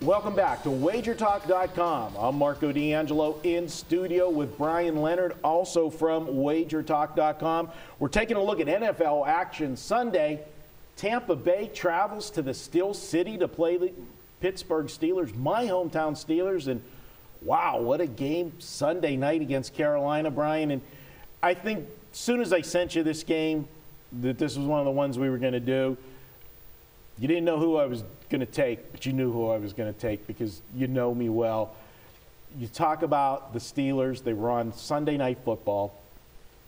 welcome back to WagerTalk.com. I'm Marco D'Angelo in studio with Brian Leonard, also from WagerTalk.com. We're taking a look at NFL action Sunday. Tampa Bay travels to the Steel City to play the Pittsburgh Steelers, my hometown Steelers, and wow, what a game Sunday night against Carolina, Brian. And I think as soon as I sent you this game, that this was one of the ones we were going to do. You didn't know who I was going to take, but you knew who I was going to take because you know me well. You talk about the Steelers. They were on Sunday Night Football.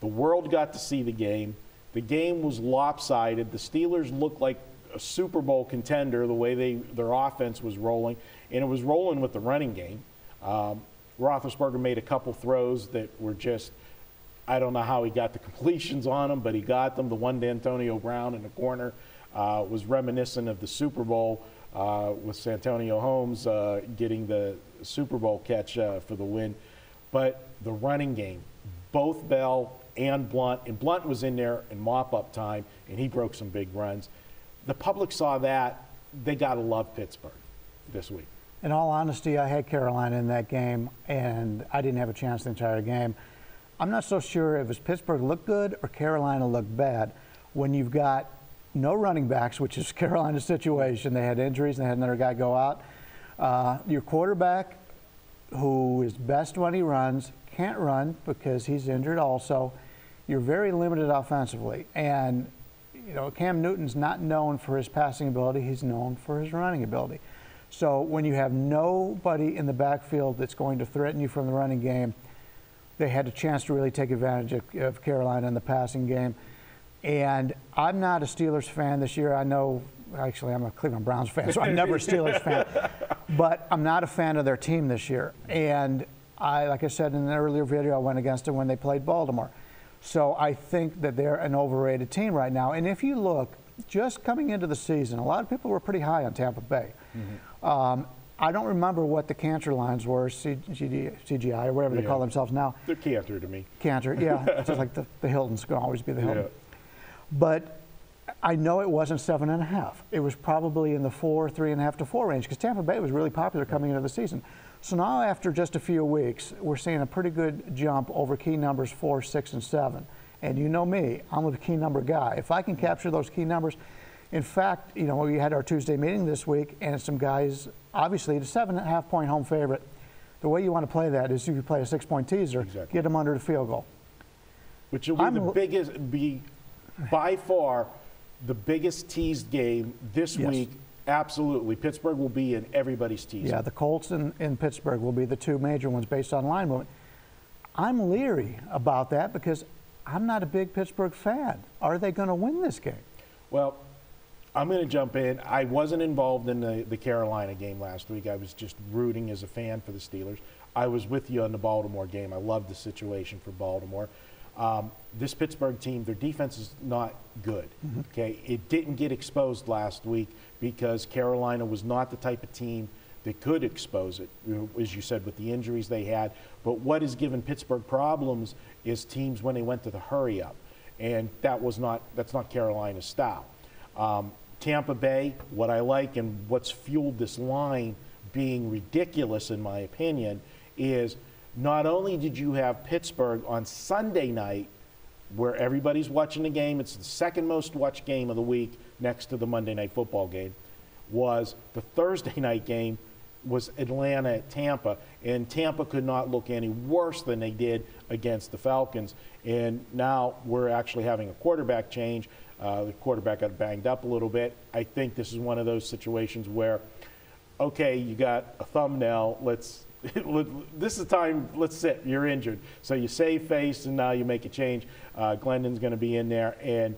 The world got to see the game. The game was lopsided. The Steelers looked like a Super Bowl contender the way their offense was rolling, and it was rolling with the running game. Roethlisberger made a couple throws that were just, I don't know how he got the completions on them, but he got them. The one to Antonio Brown in the corner was reminiscent of the Super Bowl with Santonio Holmes getting the Super Bowl catch for the win. But the running game, both Bell and Blunt was in there in mop-up time, and he broke some big runs. The public saw that. They got to love Pittsburgh this week. In all honesty, I had Carolina in that game, and I didn't have a chance the entire game. I'm not so sure if it was Pittsburgh looked good or Carolina looked bad. When you've got no running backs, which is Carolina's situation, they had injuries and they had another guy go out. Your quarterback, who is best when he runs, can't run because he's injured also. You're very limited offensively. And, you know, Cam Newton's not known for his passing ability. He's known for his running ability. So when you have nobody in the backfield that's going to threaten you from the running game, they had a chance to really take advantage of Carolina in the passing game. And I'm not a Steelers fan this year. I know, actually, I'm a Cleveland Browns fan, so I'm never a Steelers fan. But I'm not a fan of their team this year. And like I said in an earlier video, I went against them when they played Baltimore. So I think that they're an overrated team right now. And if you look, just coming into the season, a lot of people were pretty high on Tampa Bay. Mm-hmm. I don't remember what the Cantor lines were, CGI or whatever they call themselves now. They're Cantor to me. Cantor, yeah. It's just like the Hilton's going to always be the Hilton. Yeah. But I know it wasn't 7.5. It was probably in the 3.5 to 4 range because Tampa Bay was really popular coming into the season. So now after just a few weeks, we're seeing a pretty good jump over key numbers 4, 6, and 7. And you know me, I'm a key number guy. If I can capture those key numbers, in fact, you know, we had our Tuesday meeting this week, and some guys, obviously, the 7.5-point home favorite. The way you want to play that is if you play a 6-point teaser, get them under the field goal. Which will be by far the biggest teased game this week. Absolutely. Pittsburgh will be in everybody's teasing. Yeah, the Colts and Pittsburgh will be the two major ones based on line movement. I'm leery about that because I'm not a big Pittsburgh fan. Are they going to win this game? Well, I'm going to jump in. I wasn't involved in the Carolina game last week. I was just rooting as a fan for the Steelers. I was with you on the Baltimore game. I loved the situation for Baltimore. This Pittsburgh team, their defense is not good. Mm-hmm. Okay, it didn't get exposed last week because Carolina was not the type of team that could expose it, as you said, with the injuries they had. But what has given Pittsburgh problems is teams when they went to the hurry up, and that's not Carolina's style. Tampa Bay, what I like and what's fueled this line being ridiculous in my opinion is not only did you have Pittsburgh on Sunday night where everybody's watching the game, it's the second most watched game of the week next to the Monday Night Football game, was the Thursday night game was Atlanta at Tampa, and Tampa could not look any worse than they did against the Falcons. And now we're actually having a quarterback change. The quarterback got banged up a little bit. I think this is one of those situations where, okay, you got a thumbnail, this is time, let's sit, you're injured. So you save face, and now you make a change. Glendon's going to be in there, and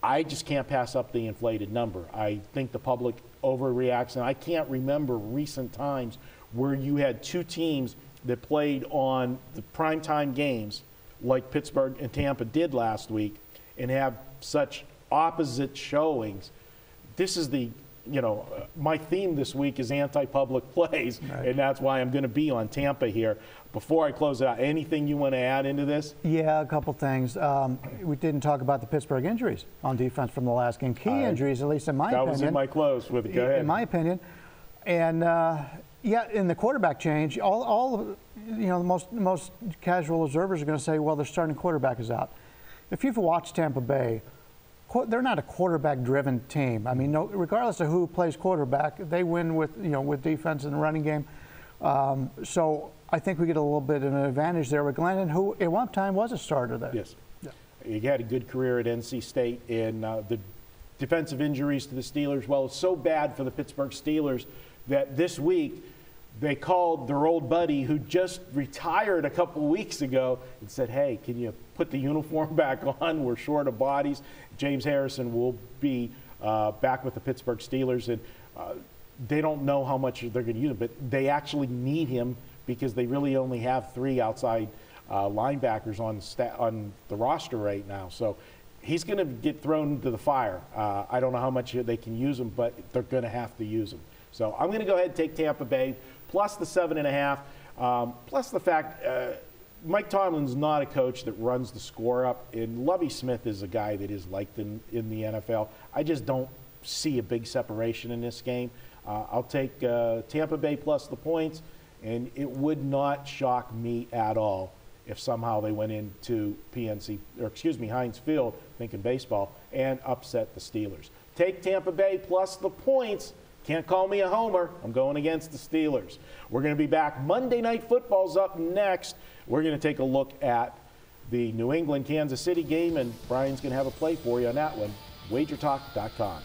I just can't pass up the inflated number. I think the public overreacts, and I can't remember recent times where you had two teams that played on the primetime games like Pittsburgh and Tampa did last week and have such opposite showings. This is my theme this week is anti-public plays, right. And that's why I'm going to be on Tampa here. Before I close it out, anything you want to add into this? Yeah, a couple things. We didn't talk about the Pittsburgh injuries on defense from the last game. Key injuries, at least in my opinion. That was in my close with it. Go ahead. In my opinion, And yeah, in the quarterback change, all most casual observers are going to say, well, their starting quarterback is out. If you've watched Tampa Bay, they're not a quarterback-driven team. I mean, regardless of who plays quarterback, they win with defense and the running game. So I think we get a little bit of an advantage there with Glennon, who at one time was a starter there. Yes. He had a good career at NC State, and the defensive injuries to the Steelers, well, it's so bad for the Pittsburgh Steelers that this week they called their old buddy who just retired a couple weeks ago and said, hey, can you put the uniform back on? We're short of bodies. James Harrison will be back with the Pittsburgh Steelers, and they don't know how much they're going to use him, but they actually need him because they really only have 3 outside linebackers on the roster right now. So he's going to get thrown into the fire. I don't know how much they can use him, but they're going to have to use him. So I'm going to go ahead and take Tampa Bay, plus the 7.5, plus the fact Mike Tomlin's not a coach that runs the score up, and Lovie Smith is a guy that is liked in the NFL. I just don't see a big separation in this game. I'll take Tampa Bay plus the points, and it would not shock me at all if somehow they went into Heinz Field, thinking baseball, and upset the Steelers. Take Tampa Bay plus the points. Can't call me a homer. I'm going against the Steelers. We're going to be back. Monday Night Football's up next. We're going to take a look at the New England-Kansas City game, and Brian's going to have a play for you on that one. WagerTalk.com.